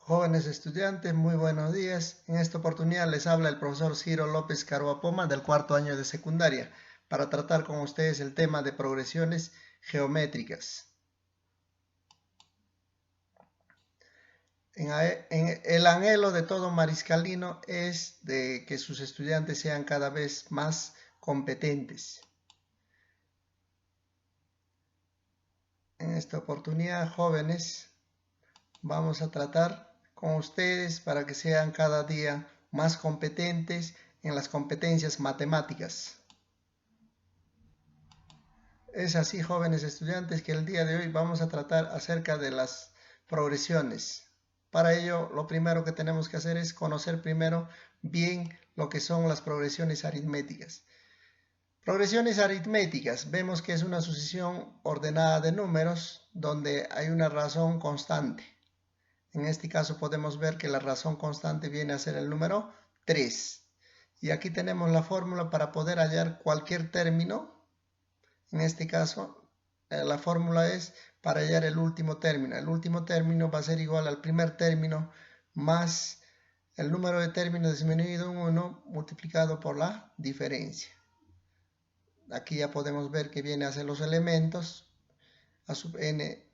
Jóvenes estudiantes, muy buenos días. En esta oportunidad les habla el profesor Ciro López Caruapoma del cuarto año de secundaria para tratar con ustedes el tema de progresiones geométricas. El anhelo de todo mariscalino es de que sus estudiantes sean cada vez más competentes. En esta oportunidad, jóvenes, vamos a tratar con ustedes para que sean cada día más competentes en las competencias matemáticas. Es así, jóvenes estudiantes, que el día de hoy vamos a tratar acerca de las progresiones. Para ello, lo primero que tenemos que hacer es conocer primero bien lo que son las progresiones aritméticas. Progresiones aritméticas, vemos que es una sucesión ordenada de números donde hay una razón constante. En este caso podemos ver que la razón constante viene a ser el número 3. Y aquí tenemos la fórmula para poder hallar cualquier término. En este caso, la fórmula es para hallar el último término. El último término va a ser igual al primer término más el número de términos disminuido en 1 multiplicado por la diferencia. Aquí ya podemos ver que viene a ser los elementos a sub n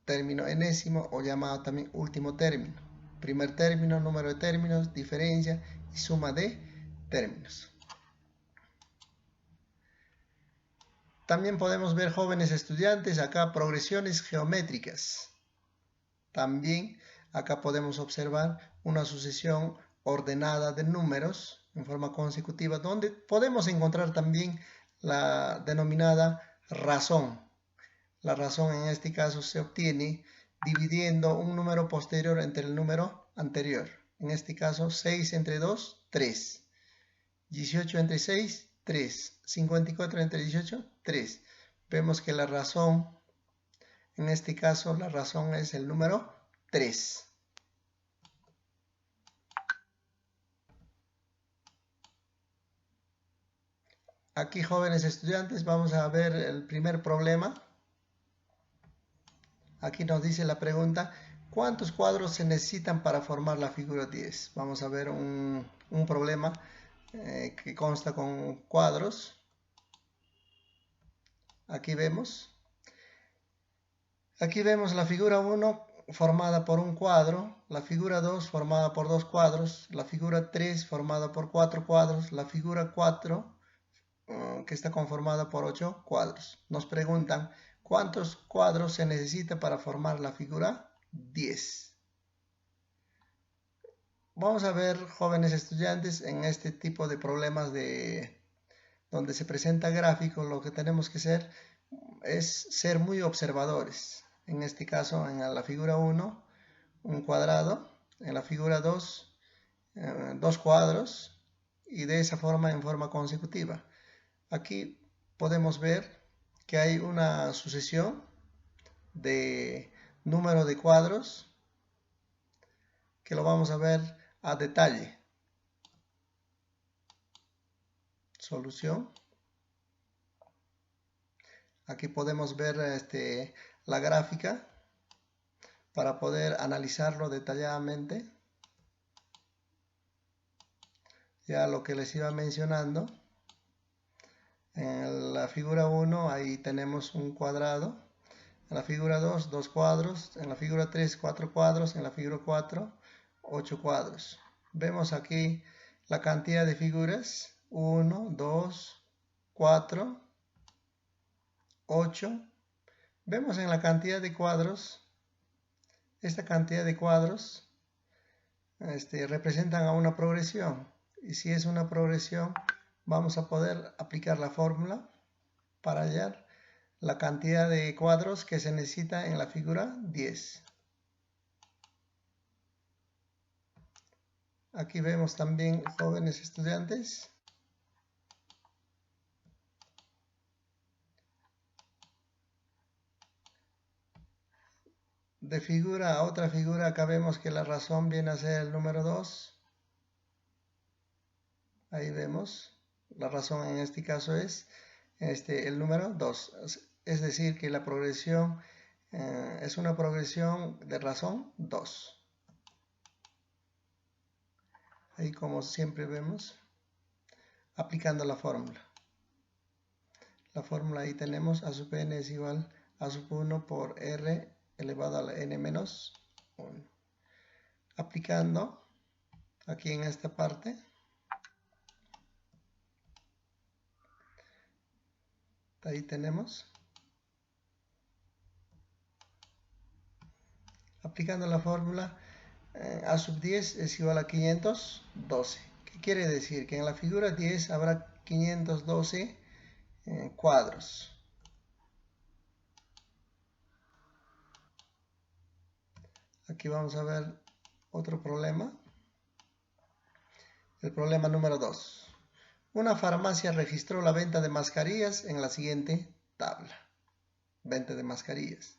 término enésimo o llamado también último término. Primer término, número de términos, diferencia y suma de términos. También podemos ver, jóvenes estudiantes, acá progresiones geométricas. También acá podemos observar una sucesión ordenada de números en forma consecutiva, donde podemos encontrar también la denominada razón. La razón en este caso se obtiene dividiendo un número posterior entre el número anterior. En este caso, 6 entre 2, 3. 18 entre 6, 3. 54 entre 18, 3. Vemos que la razón, en este caso, la razón es el número 3. Aquí, jóvenes estudiantes, vamos a ver el primer problema. Aquí nos dice la pregunta, ¿cuántos cuadros se necesitan para formar la figura 10? Vamos a ver un problema que consta con cuadros. Aquí vemos la figura 1 formada por un cuadro, la figura 2 formada por 2 cuadros, la figura 3 formada por 4 cuadros, la figura 4 que está conformada por 8 cuadros. Nos preguntan cuántos cuadros se necesita para formar la figura 10. Vamos a ver, jóvenes estudiantes, en este tipo de problemas donde se presenta gráfico, lo que tenemos que hacer es ser muy observadores. En este caso, en la figura 1, un cuadrado, en la figura 2, dos cuadros, y de esa forma, en forma consecutiva. Aquí podemos ver que hay una sucesión de número de cuadros que lo vamos a ver a detalle. Solución. Aquí podemos ver la gráfica para poder analizarlo detalladamente. Ya lo que les iba mencionando. En la figura 1 ahí tenemos un cuadrado. En la figura 2, 2 cuadros. En la figura 3, 4 cuadros. En la figura 4, 8 cuadros. Vemos aquí la cantidad de figuras. 1, 2, 4, 8. Vemos en la cantidad de cuadros. Esta cantidad de cuadros representan a una progresión. Y si es una progresión, vamos a poder aplicar la fórmula para hallar la cantidad de cuadros que se necesita en la figura 10. Aquí vemos también, jóvenes estudiantes, de figura a otra figura. Acá vemos que la razón viene a ser el número 2. Ahí vemos, la razón en este caso es el número 2. Es decir, que la progresión es una progresión de razón 2. Ahí, como siempre vemos, aplicando la fórmula. La fórmula ahí tenemos A sub n es igual a sub 1 por r elevado a la n menos 1. Aplicando aquí en esta parte, ahí tenemos, aplicando la fórmula, A sub 10 es igual a 512. ¿Qué quiere decir? Que en la figura 10 habrá 512 cuadros. Aquí vamos a ver otro problema. El problema número 2. Una farmacia registró la venta de mascarillas en la siguiente tabla. Venta de mascarillas.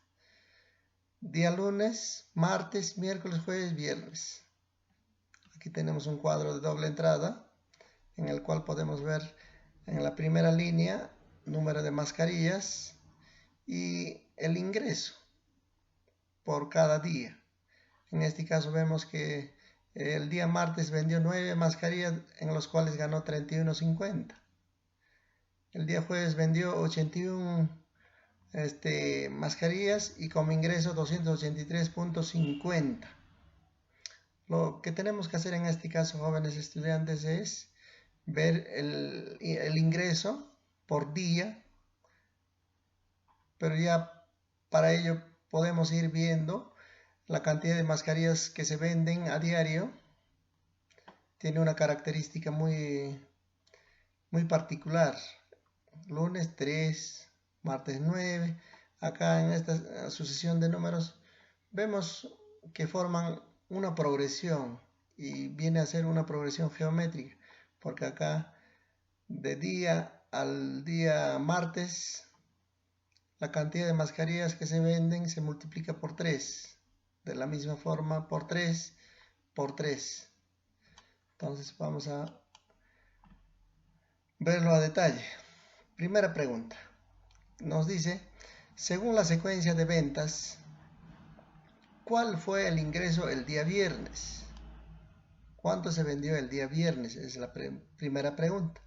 Día lunes, martes, miércoles, jueves, viernes. Aquí tenemos un cuadro de doble entrada en el cual podemos ver en la primera línea número de mascarillas y el ingreso por cada día. En este caso vemos que el día martes vendió 9 mascarillas en los cuales ganó 31.50. El día jueves vendió 81 mascarillas y como ingreso 283.50. Lo que tenemos que hacer en este caso, jóvenes estudiantes, es ver el ingreso por día, pero ya para ello podemos ir viendo la cantidad de mascarillas que se venden a diario. Tiene una característica muy particular. Lunes 3, martes 9. Acá en esta sucesión de números vemos que forman una progresión y viene a ser una progresión geométrica, porque acá de día al día martes la cantidad de mascarillas que se venden se multiplica por 3. De la misma forma por 3 por 3. Entonces vamos a verlo a detalle. Primera pregunta. Nos dice, según la secuencia de ventas, ¿cuál fue el ingreso el día viernes? ¿Cuánto se vendió el día viernes? Es la primera pregunta.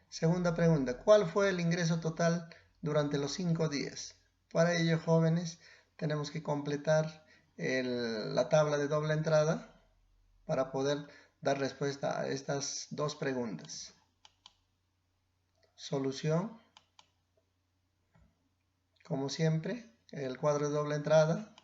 Segunda pregunta, ¿cuál fue el ingreso total durante los 5 días? Para ello, jóvenes, tenemos que completar la tabla de doble entrada para poder dar respuesta a estas dos preguntas. Solución. Como siempre, el cuadro de doble entrada.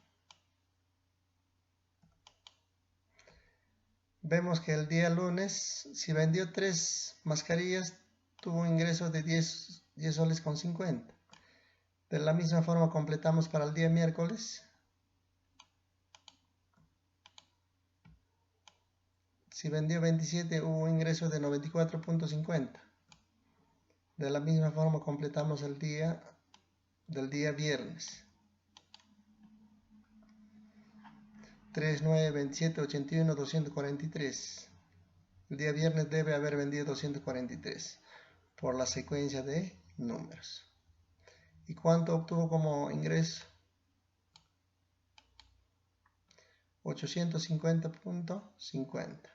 Vemos que el día lunes, si vendió 3 mascarillas, tuvo un ingreso de 10 soles con 50. De la misma forma completamos para el día miércoles. Si vendió 27, hubo un ingreso de 94.50. De la misma forma completamos el día del día viernes. 3, 9, 27, 81, 243. El día viernes debe haber vendido 243 por la secuencia de números. ¿Y cuánto obtuvo como ingreso? 850.50.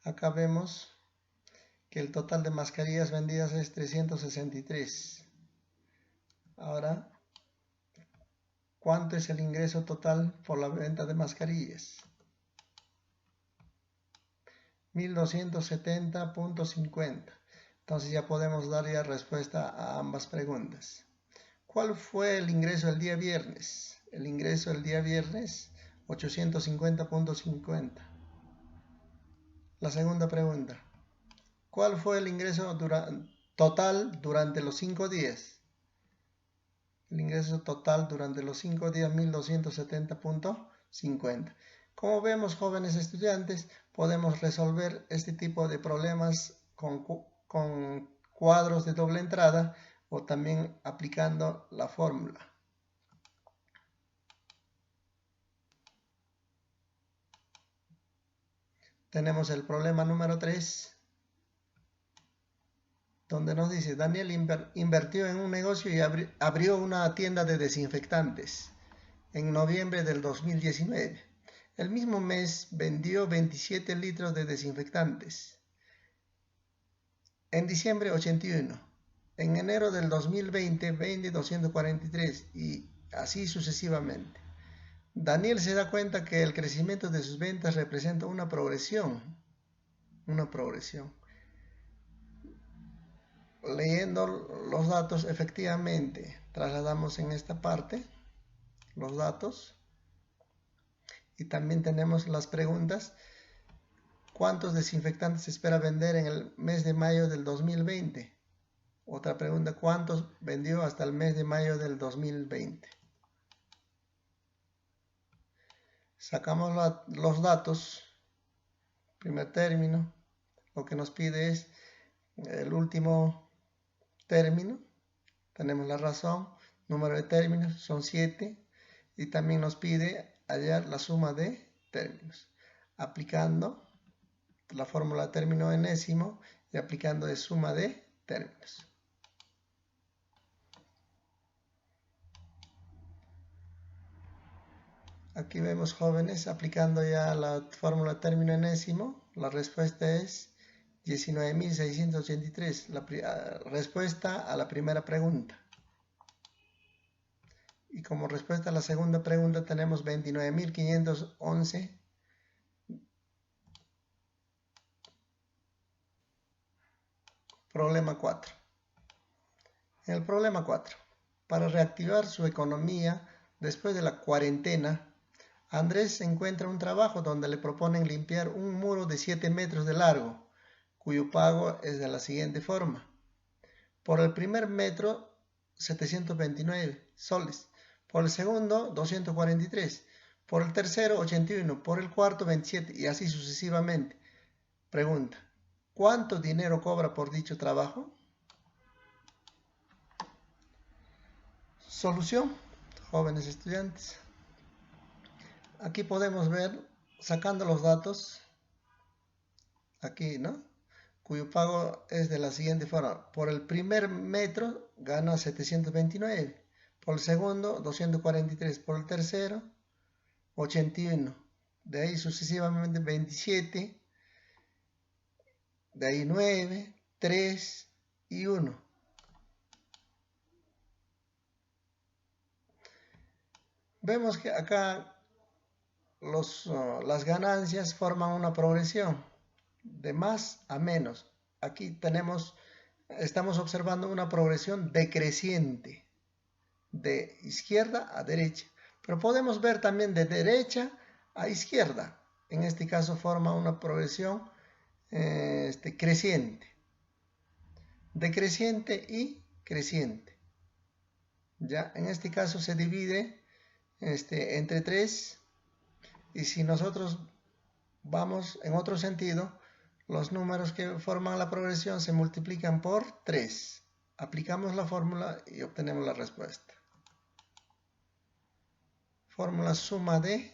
Acá vemos que el total de mascarillas vendidas es 363. Ahora, ¿cuánto es el ingreso total por la venta de mascarillas? 1270.50. Entonces ya podemos dar ya respuesta a ambas preguntas. ¿Cuál fue el ingreso el día viernes? El ingreso el día viernes, 850.50. La segunda pregunta. ¿Cuál fue el ingreso total durante los 5 días? El ingreso total durante los 5 días, 1270.50. Como vemos, jóvenes estudiantes, podemos resolver este tipo de problemas con cuadros de doble entrada o también aplicando la fórmula. Tenemos el problema número 3, donde nos dice, Daniel invirtió en un negocio y abrió una tienda de desinfectantes en noviembre del 2019. El mismo mes vendió 27 litros de desinfectantes. En diciembre 81. En enero del 2020 vende 243 y así sucesivamente. Daniel se da cuenta que el crecimiento de sus ventas representa una progresión. Leyendo los datos, efectivamente, trasladamos en esta parte los datos y también tenemos las preguntas. ¿Cuántos desinfectantes se espera vender en el mes de mayo del 2020? Otra pregunta, ¿cuántos vendió hasta el mes de mayo del 2020? Sacamos los datos, primer término, lo que nos pide es el último término, tenemos la razón, número de términos son 7 y también nos pide hallar la suma de términos, aplicando la fórmula término enésimo y aplicando de suma de términos. Aquí vemos, jóvenes, aplicando ya la fórmula término enésimo, la respuesta es 19.683, la respuesta a la primera pregunta. Y como respuesta a la segunda pregunta tenemos 29.511. Problema 4. En el problema 4, para reactivar su economía después de la cuarentena, Andrés encuentra un trabajo donde le proponen limpiar un muro de 7 metros de largo, cuyo pago es de la siguiente forma. Por el primer metro, 729 soles. Por el segundo, 243. Por el tercero, 81. Por el cuarto, 27. Y así sucesivamente. Pregunta, ¿cuánto dinero cobra por dicho trabajo? Solución, jóvenes estudiantes. Aquí podemos ver, sacando los datos, aquí, ¿no? Cuyo pago es de la siguiente forma. Por el primer metro gana 729. Por el segundo, 243. Por el tercero, 81. De ahí sucesivamente 27. De ahí 9, 3 y 1. Vemos que acá las ganancias forman una progresión de más a menos. Aquí estamos observando una progresión decreciente de izquierda a derecha, pero podemos ver también de derecha a izquierda. En este caso forma una progresión creciente, decreciente y creciente. Ya en este caso se divide entre 3, y si nosotros vamos en otro sentido, los números que forman la progresión se multiplican por 3. Aplicamos la fórmula y obtenemos la respuesta. Fórmula suma de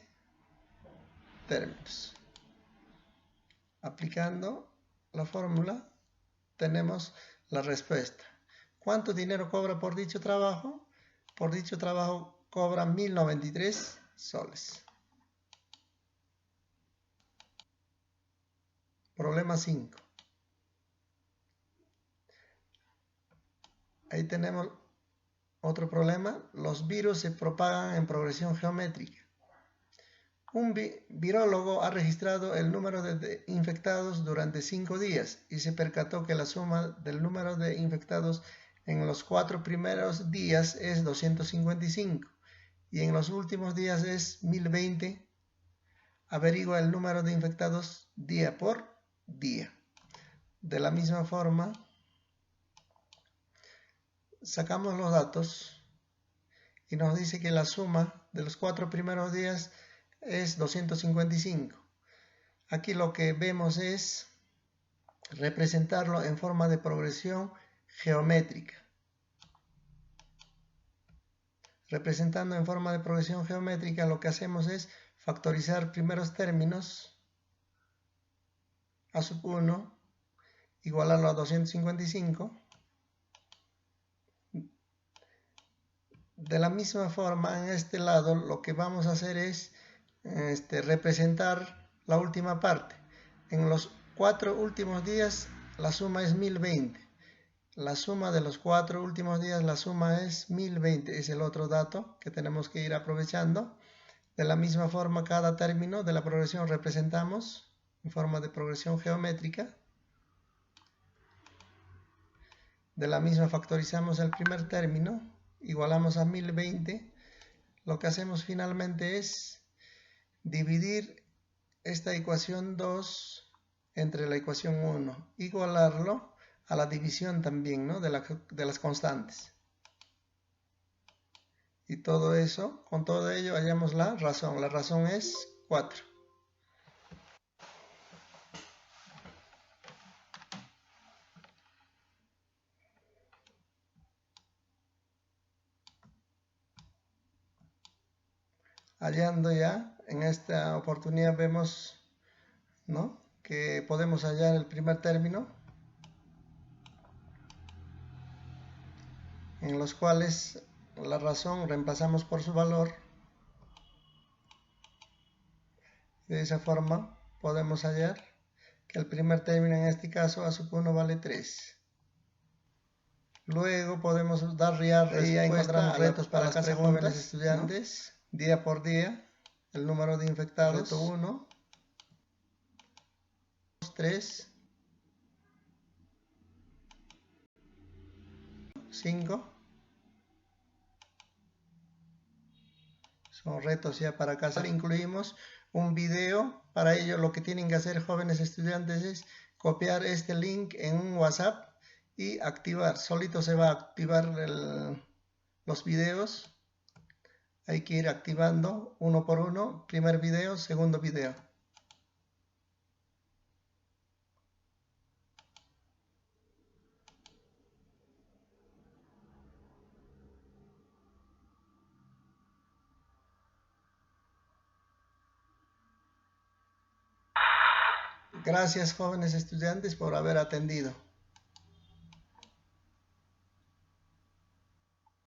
términos. Aplicando la fórmula tenemos la respuesta. ¿Cuánto dinero cobra por dicho trabajo? Por dicho trabajo cobra 1.093 soles. Problema 5. Ahí tenemos otro problema. Los virus se propagan en progresión geométrica. Un virólogo ha registrado el número de infectados durante 5 días y se percató que la suma del número de infectados en los 4 primeros días es 255 y en los últimos días es 1020. Averigua el número de infectados día por día. De la misma forma, sacamos los datos y nos dice que la suma de los 4 primeros días es 255. Aquí lo que vemos es representarlo en forma de progresión geométrica. Representando en forma de progresión geométrica, lo que hacemos es factorizar primeros términos a sub 1, igualarlo a 255. De la misma forma, en este lado, lo que vamos a hacer es representar la última parte. En los 4 últimos días la suma es 1020. La suma de los 4 últimos días, la suma es 1020. Es el otro dato que tenemos que ir aprovechando. De la misma forma, cada término de la progresión representamos en forma de progresión geométrica. De la misma factorizamos el primer término, igualamos a 1020. Lo que hacemos finalmente es dividir esta ecuación 2 entre la ecuación 1, igualarlo a la división también, ¿no?, de las constantes. Y todo eso, con todo ello hallamos la razón. La razón es 4. Hallando ya, en esta oportunidad vemos, ¿no?, que podemos hallar el primer término, en los cuales la razón reemplazamos por su valor. De esa forma podemos hallar que el primer término, en este caso a sub 1 vale 3. Luego podemos dar ya encontramos retos para las jóvenes estudiantes, ¿no?, día por día. El número de infectados: reto 1, 3, 5. Son retos ya para casa. Incluimos un video. Para ello lo que tienen que hacer, jóvenes estudiantes, es copiar este link en un WhatsApp y activar. Solito se va a activar los videos. Hay que ir activando uno por uno. Primer video, segundo video. Gracias, jóvenes estudiantes, por haber atendido.